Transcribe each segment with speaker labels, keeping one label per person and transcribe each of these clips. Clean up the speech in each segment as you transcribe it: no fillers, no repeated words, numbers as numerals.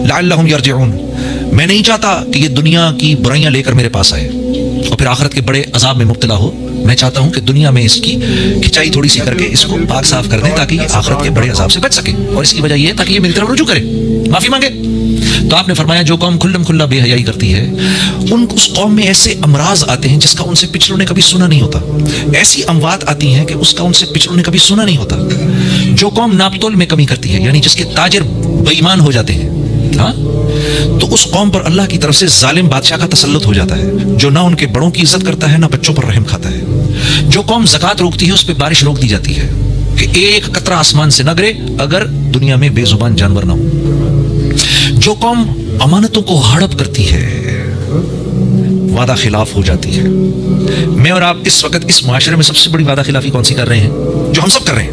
Speaker 1: लअल्लहुम यरजिऊन, मैं नहीं चाहता कि ये दुनिया की बुराइयां लेकर मेरे पास आए और फिर आखिरत के बड़े अजाब में मुब्तला हो। मैं चाहता हूं कि दुनिया में इसकी खिंचाई थोड़ी सी करके इसको पाक साफ कर दें ताकि ये आखिरत के बड़े अजाब से बच सके। और इसकी वजह यह है ताकि ये मेरी तरफ रुजू करे, माफी मांगे। तो आपने फरमाया जो कौम खुल्लम खुल्ला बेहयाई करती है उस कौम में ऐसे अमराज आते हैं जिसका उनसे पिछलों ने कभी सुना नहीं होता, ऐसी अमवात आती हैं कि उसका उनसे पिछलों ने कभी सुना नहीं होता। जो कौम नापतोल में कमी करती है, यानी जिसके ताजिर बेईमान हो जाते हैं, हाँ, तो उस कौम पर अल्लाह की तरफ से जालिम बादशाह का तसल्लुत हो जाता है, जो ना उनके बड़ों की इज्जत करता है ना बच्चों पर रहम खाता है। जो कौम ज़कात रोकती है उस पर बारिश रोक दी जाती है कि एक कतरा आसमान से न गिरे अगर दुनिया में बेजुबान जानवर ना हो। जो कौम अमानतों को हड़प करती है, वादा खिलाफ हो जाती है। मैं और आप इस वक्त इस माशरे में सबसे बड़ी वादा खिलाफी कौन सी कर रहे हैं? जो हम सब कर रहे हैं,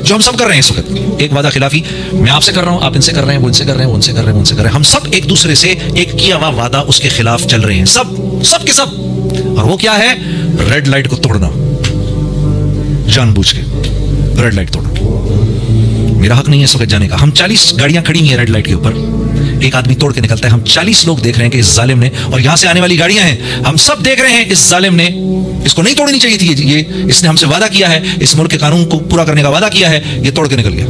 Speaker 1: जो हम सब कर रहे हैं इस वक्त। एक वादा खिलाफी मैं आपसे कर रहा हूं, आप इनसे कर रहे हैं, वो इनसे कर रहे हैं, वो उनसे कर रहे हैं, उनसे कर रहे हैं। हम सब एक दूसरे से एक किया हुआ वादा उसके खिलाफ चल रहे हैं, सब के सब। और वो क्या है? रेड लाइट को तोड़ना, जानबूझ के रेड लाइट तोड़ना। मेरा हक नहीं है इस वक्त जाने का। हम 40 गाड़ियां खड़ी हैं रेड लाइट के ऊपर, एक आदमी तोड़ के निकलता है, हम 40 लोग देख रहे हैं कि इस जालिम ने, और यहां से आने वाली गाड़ियां हैं, हम सब देख रहे हैं इस जालिम ने इसको नहीं तोड़नी चाहिए थी, ये इसने हमसे वादा किया है, इस मुल्क के कानून को पूरा करने का वादा किया है, ये तोड़ के निकल गया।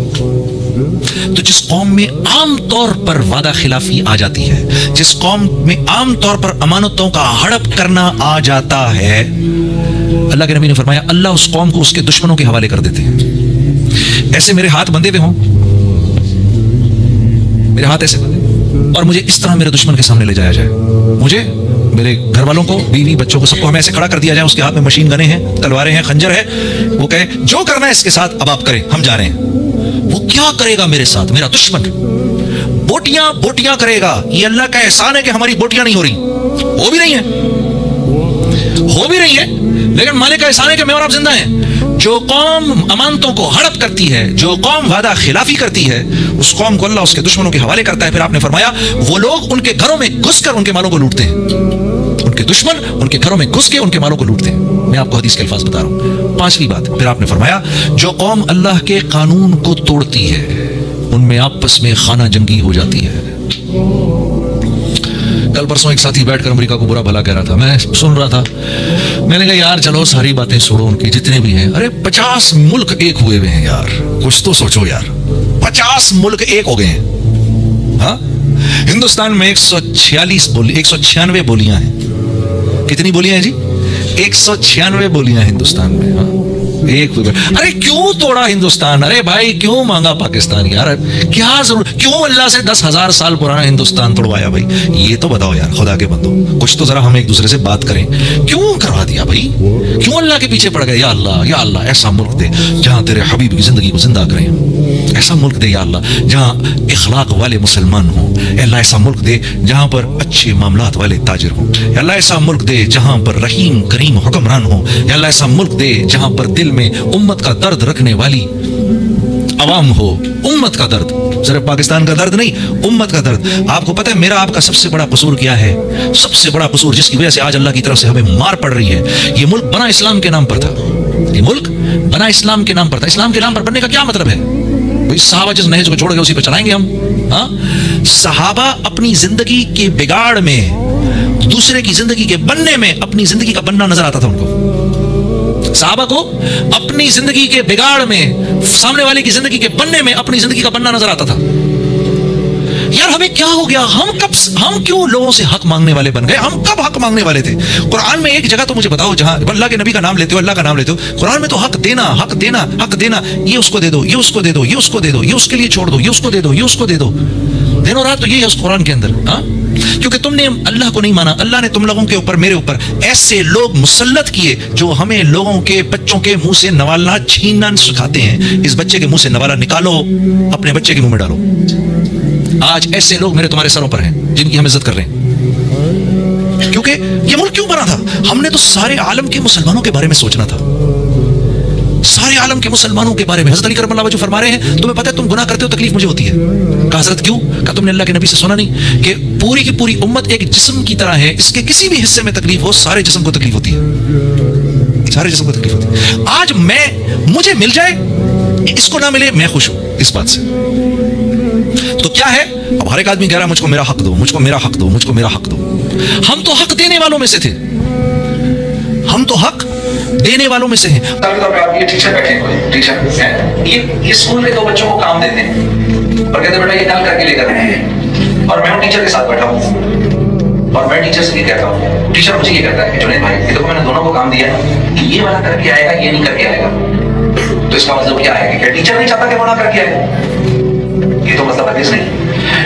Speaker 1: तो जिस कौम में आम तौर पर वादा खिलाफी आ जाती है, जिस कौम में आम तौर पर अमानतों का हड़प करना आ जाता है, अल्लाह के नबी ने फरमाया अल्लाह उस कौम को उसके दुश्मनों के हवाले कर देते हैं। ऐसे मेरे हाथ बंधे हुए हों, मेरे हाथ ऐसे और मुझे इस तरह मेरे दुश्मन के सामने ले जाया जाए, मुझे, मेरे घर वालों को, बीवी बच्चों को, सबको हमें ऐसे खड़ा कर दिया जाए, उसके हाथ में मशीन गने हैं, तलवारें हैं, खंजर है, वो कहे जो करना है इसके साथ अब आप करें, हम जा रहे हैं। वो क्या करेगा मेरे साथ? मेरा दुश्मन बोटियां करेगा। ये अल्लाह का एहसान है कि हमारी बोटियां नहीं हो रही, हो भी रही है, लेकिन मालिक का एहसान है कि मैं और आप जिंदा हैं। जो कौम अमानतों को हड़प करती है, जो कौम वादा खिलाफी करती है, उस कौम को अल्लाह उसके दुश्मनों के हवाले करता है। फिर आपने फरमाया वो लोग उनके घरों में घुसकर उनके मालों को लूटते हैं, उनके दुश्मन उनके घरों में घुस के उनके मालों को लूटते हैं। मैं आपको हदीस के अल्फाज बता रहा हूं। पांचवी बात, फिर आपने फरमाया जो कौम अल्लाह के कानून को तोड़ती है उनमें आपस में खाना जंगी हो जाती है। कल परसों एक साथी बैठकर अमेरिका को बुरा भला कह रहा था, मैं सुन रहा था, मैंने कहा यार चलो सारी बातें छोड़ो उनकी, जितने भी हैं, अरे 50 मुल्क एक हुए हुए हैं यार, कुछ तो सोचो यार, 50 मुल्क एक हो गए हैं। हाँ, हिंदुस्तान में 196 बोलियां हैं। कितनी बोलियां हैं जी? 196 बोलियां हिंदुस्तान में। हाँ, एक, अरे क्यों तोड़ा हिंदुस्तान? अरे भाई क्यों मांगा पाकिस्तान यार? क्या जरूरत? क्यों अल्लाह से 10,000 साल पुराना हिंदुस्तान तोड़वाया भाई? ये तो बताओ यार, खुदा के बंदो, कुछ तो जरा हम एक दूसरे से बात करें। क्यों करवा दिया भाई? क्यों अल्लाह के पीछे पड़ गए? या अल्लाह ऐसा मुल्क दे जहां तेरे हबीब की जिंदगी को जिंदा करें, ऐसा मुल्क दे या अल्लाह जहां इखलाक वाले मुसलमान हो, अल्लाह ऐसा मुल्क दे जहां पर अच्छे मामलात वाले ताजिर हो, अल्लाह ऐसा मुल्क दे जहां पर रहीम करीम हुक्मरान हो, अल्लाह ऐसा मुल्क दे जहां पर दिल में उम्मत का दर्द रखने वाली अवाम हो। उम्मत का दर्द, सिर्फ पाकिस्तान का दर्द नहीं, उम्मत का दर्द। आपको पता है मेरा आपका सबसे बड़ा कसूर क्या है? सबसे बड़ा कसूर जिसकी वजह से आज अल्लाह की तरफ से हमें मार पड़ रही है, ये मुल्क बना इस्लाम के नाम पर था। ये मुल्क बना इस्लाम के नाम पर था। इस्लाम के नाम पर बनने का क्या मतलब है? सहाबा जिस नहज को छोड़ गए उसी पर चलाएंगे हम। हाँ, सहाबा अपनी जिंदगी के बिगाड़ में, दूसरे की जिंदगी के बनने में अपनी जिंदगी का बनना नजर आता था उनको। सहाबा को अपनी जिंदगी के बिगाड़ में, सामने वाले की जिंदगी के बनने में अपनी जिंदगी का बनना नजर आता था। यार हमें क्या हो गया? हम क्यों लोगों से हक मांगने वाले बन गए? हम कब हक मांगने वाले थे? कुरान में एक जगह तो मुझे बताओ जहां अल्लाह के नबी का नाम लेते हो, अल्लाह का नाम लेते हो, कुरान में तो हक देना, हक देना, हक देना, ये उसको दे दो, ये उसको दे दो, ये उसको दे दो, ये उसके लिए छोड़ दो, ये उसको दे दो, ये उसको दे दो, दिनों रात तो ये है उस कुरान के अंदर। हाँ, क्योंकि तुमने अल्लाह को नहीं माना, अल्लाह ने तुम लोगों के ऊपर, मेरे ऊपर ऐसे लोग मुसल्लत किए जो हमें लोगों के बच्चों के मुंह से नवाला छीनना सिखाते हैं। इस बच्चे के मुंह से नवाला निकालो, अपने बच्चे के मुंह में डालो। आज ऐसे लोग मेरे तुम्हारे सरों पर हैं जिनकी हम इज्जत कर रहे हैं। क्योंकि ये मुल्क क्यों बना था? हमने तो सारे आलम के मुसलमानों के बारे में सोचना था, सारे आलम के मुसलमानों के बारे में। हज़रत अली करमल्लाहु वजहहु फरमा रहे हैं, तुम्हें पता है तुम गुनाह करते हो, तकलीफ मुझे होती है। कहा हज़रत क्यों? कहा तुमने अल्लाह के नबी से सुना नहीं कि पूरी की पूरी उम्मत एक जिस्म की तरह है, इसके किसी भी हिस्से में तकलीफ हो सारे जिस्म को तकलीफ होती है, सारे जिस्म को तकलीफ होती है। आज मुझे मिल जाए, इसको ना मिले, मैं खुश हूं इस बात से। तो क्या है, अब हर एक आदमी कह रहा है मुझको मेरा हक दो, मुझको मेरा हक दो, मुझको मेरा हक दो। हम तो हक देने वालों में से थे, हम तो हक देने वालों में से हैं।
Speaker 2: आप ये टीचर बैठे हैं, कोई टीचर है, ये स्कूल के दो बच्चों को काम देते हैं और कहते बेटा ये कल करके लेकर आए हैं, और मैं टीचर के साथ बैठा हूँ और मैं टीचर से ये कहता हूँ, टीचर मुझे ये कहता है कि जुनैद भाई देखो मैंने दोनों को काम दिया कि ये वाला करके आएगा, ये नहीं करके आएगा, तो इसका मतलब क्या है कि क्या टीचर नहीं चाहता कि वो ना करके आएगा? ये तो मतलब हदीस नहीं।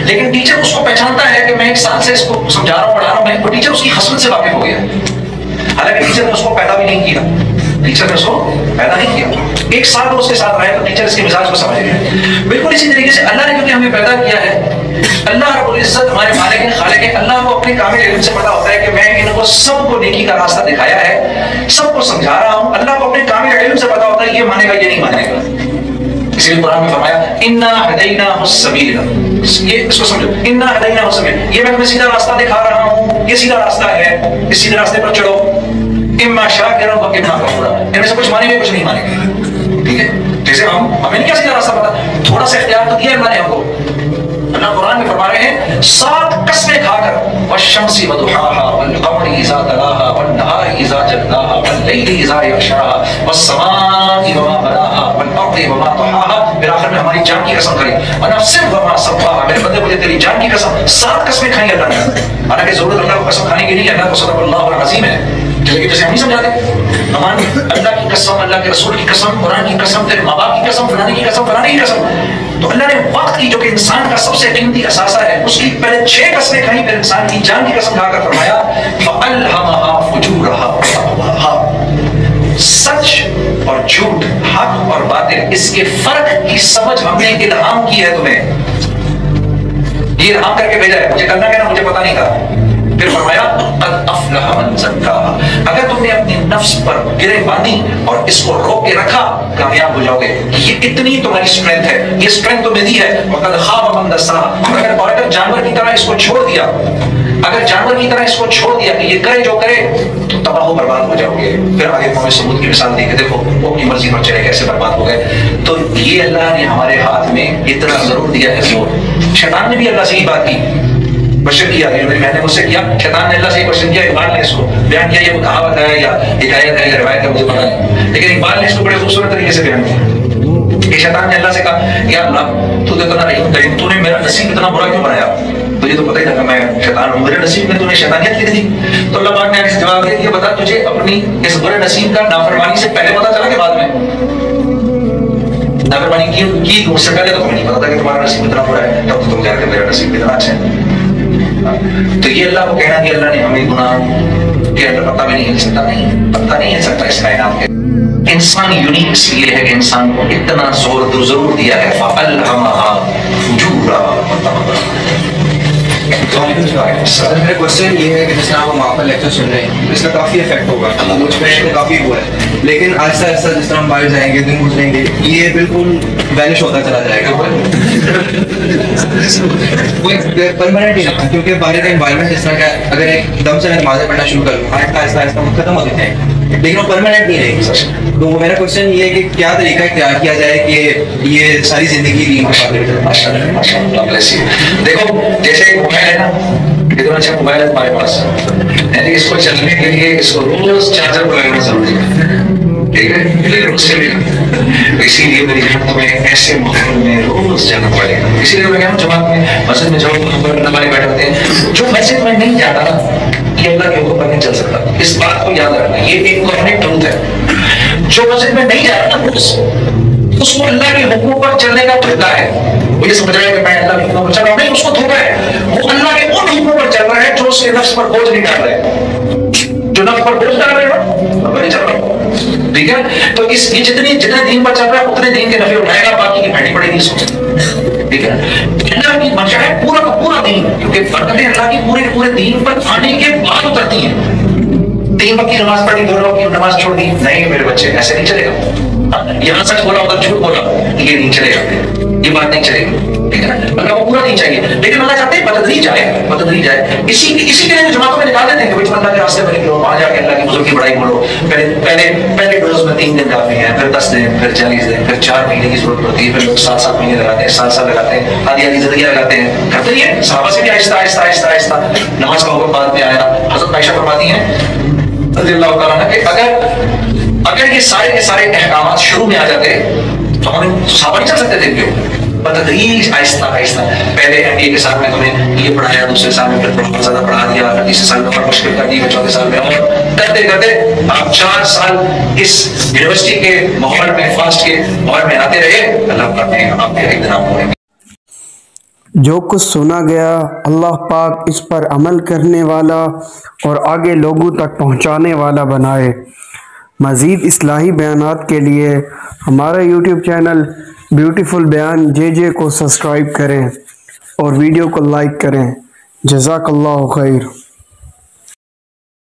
Speaker 2: लेकिन टीचर उसको पहचानता है कि मैं एक साल से इसको समझा रहा हूँ, पढ़ा रहा हूँ, मैं, टीचर उसकी हसरत से वाकिफ हो गया, हालांकि टीचर ने उसको पैदा भी नहीं किया, टीचर ने उसको पैदा नहीं किया, एक साल उसके साथ रहे तो टीचर इसके मिजाज को समझ गया। बिल्कुल इसी तरीके से अल्लाह ने क्योंकि हमें पैदा किया है, अल्लाह रब्बुल इज्जत हमारे मालिक है, खालिक है, अल्लाह को अपने कामिल इल्म से पता होता है कि मैं इनको सबको नेकी का रास्ता दिखाया है, सबको समझा रहा हूँ, अल्लाह को अपने कामिल इल्म से पता होता है ये मानेगा ये नहीं मानेगा। इसलिए कुरान में फरमाया इन्ना हदैनाहुस सबील, ये इसको समझो, इन्ना हदैनाहुस सबील, ये मैं तुम्हें सीधा रास्ता दिखा रहा हूँ, ये सीधा रास्ता है, इस सीधे रास्ते पर चलो, इम्मा शाकिरा व इम्मा कफूरा, इनमें से कुछ मानेंगे कुछ नहीं मानेंगे, ठीक है। जैसे हमें क्या सीधा रास्ता पता, थोड़ा सा इख्तियार तो दिया अल्लाह ने हमको। अल्लाह कुरान में फरमा रहे हैं 7 कसमें खाकर, वश्शम्सी वदुहाहा वल्क़मरि इज़ा तलाहा वन्नहारि इज़ा जल्लाहा वल्लैलि इज़ा यग़शाहा वस्समाइ वमा बनाहा वल्अर्दि वमा तहाहा, फिर आखिर में हमारी जान की कसम खाई, वनफ्सिन वमा सव्वाहा, मेरे बंदे मुझे तेरी जान की कसम, 7 कसमें खाई अल्लाह ने। हालांकि जरूरत अल्लाह को कसम खाने की नहीं है, अल्लाह को सदक़ल्लाहुल अज़ीम है, लेकिन जैसे हम नहीं समझाते, अमान अल्लाह की कसम, अल्लाह के रसूल की कसम, कुरान की कसम, तेरे माँ बाप की कसम, फलाने की कसम, फलाने की कसम। तो अल्लाह ने वक्त की जो कि इंसान का सबसे कीमती असासा है, उसकी पहले 6 कसमें खाई, फिर इंसान की जान की कसम खाकर फरमाया फ़अल्हमहा फुजूरहा वतक़वाहा, सच और झूठ, हक और बातिल, इसके फर्क की समझ हमने इल्हाम की है तुम्हें, ये इल्हाम करके भेजा है, मुझे करना क्या ना मुझे पता नहीं था। फिर फरमाया क़द अफ़लह मन ज़क्काहा, अगर तुमने अपनी नफ्स पर गिरे बांधी और इसको रोक के रखा, कामयाब हो जाओगे। ये इतनी तुम्हारी स्ट्रेंथ है, ये स्ट्रेंथ तुम्हें दी है। वक़द ख़ाब मन दस्साहा, अगर जानवर की तरह इसको छोड़ दिया, अगर जानवर की तरह इसको छोड़ दिया कि ये करे जो करे, तो तबाह बर्बाद हो जाओगे। फिर आगे हमें सबूत की मिसाल दी कि देखो वो अपनी मर्जी पर चले कैसे बर्बाद हो गए। तो ये अल्लाह ने हमारे हाथ में इतना जरूर दिया है जोर। शैतान ने भी अल्लाह से ही बात की, क्वेश्चन किया, मैंने मुझसे किया, शैतान ने अल्लाह से क्वेश्चन किया, इकबाल ने इसको बयान किया, ये कहावत है या हिदायत है या रिवायत है मुझे पता नहीं, लेकिन इकबाल ने इसको बड़े खूबसूरत तरीके से बयान किया। शैतान ने अल्लाह से कहा या अल्लाह तू तो इतना रहीम करीम, तूने मेरा नसीब इतना बुरा क्यों बनाया, तुझे तो पता ही था कि मैं शैतान हूँ, मेरे नसीब में तूने शैतानियत लिख दी। तो अल्लाह पाक ने जवाब दिया, बता तुझे अपनी इस बुरे नसीब का नाफरमानी से पहले पता चला कि बाद में? नाफरमानी की उससे पहले तो तुम्हें नहीं पता था कि तुम्हारा नसीब इतना बुरा है, तब तो तुम जानते मेरा नसीब इतना अच्छा है। तो ये अल्लाह को कहना कि अल्लाह ने हमें गुनाह के अंदर पता भी नहीं हिल सकता, नहीं पता नहीं हिल सकता इस कायनात के। इंसान यूनिक इसलिए है कि इंसान को इतना जोर जरूर दिया है, फ़अल्हमहा फुजूरहा वतक़वाहा।
Speaker 3: सर मेरा क्वेश्चन ये है कि जैसे आप वहाँ पर लेक्चर सुन रहे हैं तो इसका काफ़ी इफेक्ट होगा, मुझ पर तो काफ़ी हुआ है, लेकिन आहिस्ता आहिस्ता जिस तरह हम बाहर जाएंगे, दिन गुजरेंगे, ये बिल्कुल वैनिश होता चला जाएगा, परमानेंट ही ना, क्योंकि बाहर का एनवायरनमेंट जिस तरह का, अगर एकदम से मैं नमाज़ें पढ़ना शुरू करूँ आहिस्ता आहिस्ता आहिस्ता वो खत्म हो जाते हैं, लेकिन वो परमानेंट नहीं रहेगी। तो मेरा क्वेश्चन ये है कि क्या तरीका इख्तियार किया जाए कि ये सारी जिंदगी दीन के साथ
Speaker 2: देखो जैसे मोबाइल है ना, कितना अच्छा मोबाइल है तुम्हारे पास, यानी इसको चलने के लिए इसको रोज चार्जर पर लगाना जरूरी है, ठीक है, लेकिन उससे भी इसीलिए मेरी जान तुम्हें ऐसे माहौल में रोज जाना पड़ेगा। इसीलिए मैं कह रहा हूँ जमात में मस्जिद में जाओ, नमाज़ बैठे होते हैं, जो मस्जिद में नहीं जाता ना ये अल्लाह के हुक्म पर नहीं चल सकता, इस बात को याद रखना, ये एक कॉर्नेट ट्रूथ है। जो मस्जिद में नहीं जा रहा ना उसको अल्लाह के हुक्म पर चलने का धोखा है, वो ये समझ रहा है कि मैं अल्लाह के हुक्म पर चल रहा हूँ, नहीं उसको धोखा है, वो अल्लाह के उन हुक्मों पर चल रहा है जो उसके नफ्स पर बोझ नहीं डाल रहे, जो नफ्स पर बोझ डाल रहे हो नहीं चल रहा, ठीक है। तो इस जितने दिन पर चल रहा है उतने दिन के नफे उठाएगा, बाकी की बैठी पड़ेगी इसको, ठीक है। अल्लाह की मंशा है पूरा का पूरा दीन, क्योंकि बरकतें अल्लाह की पूरे पूरे दीन पर आने के बाद उतरती हैं। 3 वक्त की नमाज पढ़ी, 2 वक्त की नमाज छोड़ दी, नहीं मेरे बच्चे ऐसे नहीं चलेगा, यहाँ सच बोला उधर झूठ बोला, ये नहीं चलेगा, ये बात नहीं चलेगी, ठीक है। अल्लाह को पूरा नहीं चाहिए, लेकिन अल्लाह चाहते हैं बदतरीन जाए, बतदरीज जाए। इसी के लिए जमातों में निकाल देते हैं कि अल्लाह के रास्ते में निकलो, वहां जाके अल्लाह की बुजुर्ग की बड़ाई बोलो। पहले डोज में 3 दिन काफी है, फिर 10 दिन, फिर 40 दिन, फिर 4 महीने की जरूरत होती है, फिर लोग 7 महीने लगाते हैं, 7 लगाते हैं, आधी जिंदगी लगाते हैं। करते नहीं है, सहाबा से भी आहिस्ता आहिस्ता आहिस्ता आहिस्ता नमाज का हुक्म बाद में आया। हज़रत आयशा फरमाती हैं रज़ियल्लाहु ताला अन्हा कि अगर ये सारे अहकामात शुरू में आ जाते तो हमें सहाबा नहीं चल सकते थे। क्यों? बतदरीज आहिस्ता आहिस्ता, पहले एमबीए के साल में तुम्हें ये पढ़ाया, दूसरे साल में फिर बहुत ज्यादा पढ़ा दिया, फिर तीसरे साल में और मुश्किल कर दी, चौथे साल में और करते करते आप 4 साल इस यूनिवर्सिटी के माहौल में, फास्ट के माहौल में आते रहे। अल्लाह करते हैं आपके एक दिन आप होंगे।
Speaker 4: जो कुछ सुना गया अल्लाह पाक इस पर अमल करने वाला और आगे लोगों तक पहुंचाने वाला बनाए। मज़ीद इस्लाही बयानात के लिए हमारा यूट्यूब चैनल ब्यूटीफुल बयान JJ को सब्सक्राइब करें और वीडियो को लाइक करें। जज़ाकल्लाहु खैर।